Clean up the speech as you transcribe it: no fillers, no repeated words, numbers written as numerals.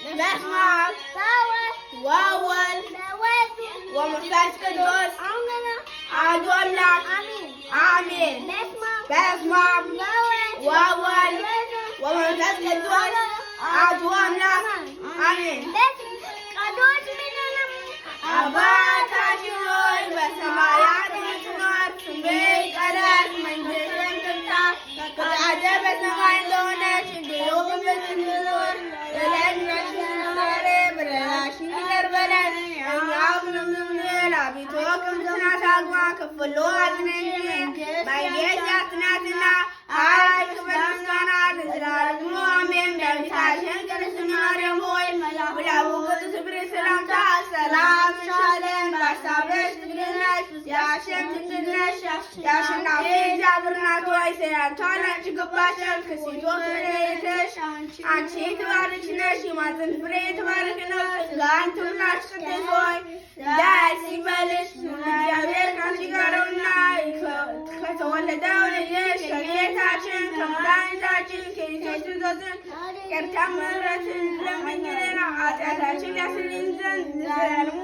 በስመ አብ ወወልድ ወመንፈስ ቅዱስ አሐዱ አምላክ አሜን። በስመ አብ ወወልድ ወመንፈስ ቅዱስ አሐዱ አምላክ አሜን። አባታችን ሆይ በሰማያት የምትኖር ስምህ ይቀደስ፣ መንግሥትህ ትምጣ፣ ፈቃድህ በሰማይ እንደሆነች እንዲሁ በምድር ትሁን። የዕለት እንጀራችንን ስጠን በደላችንን ይቅር በለን እኛም እንደምንል፣ አቤቱ ክፉን አታግባን ከክፉ አድነን እንጂ መንግሥት ናትና ኃይል፣ ክብር፣ ምስጋና ለዘላለሙ አሜን። እመቤታችን ቅድስት ማርያም ሆይ በላቡ ቅዱስ ገብርኤል ሰላምታ ሰላም እንልሻለን። በሐሳብሽ ድንግል ነሽ፣ በሥጋሽም ድንግል ነሽ። የአሸናፊ እግዚአብሔር እናት ሆይ ሰላምታ ላንቺ ይገባሻል። ከሴቶች ተለይተሽ አንቺ የተባረክሽ ነሽ፣ የማኅፀንሽ ፍሬ የተባረከ ነው። ጸጋን የተሞላሽ ቅድስት ሆይ ደስ ይበልሽ፣ እግዚአብሔር ከአንቺ ጋር ነውና ከተወለደው ልጅሽ ከጌታችን ከመድኃኒታችን ከኢየሱስ ክርስቶስ ይቅርታና ምሕረትን ለምኝልን ኃጢአታችንን ያስተሰርይልን ዘንድ ለዘላለሙ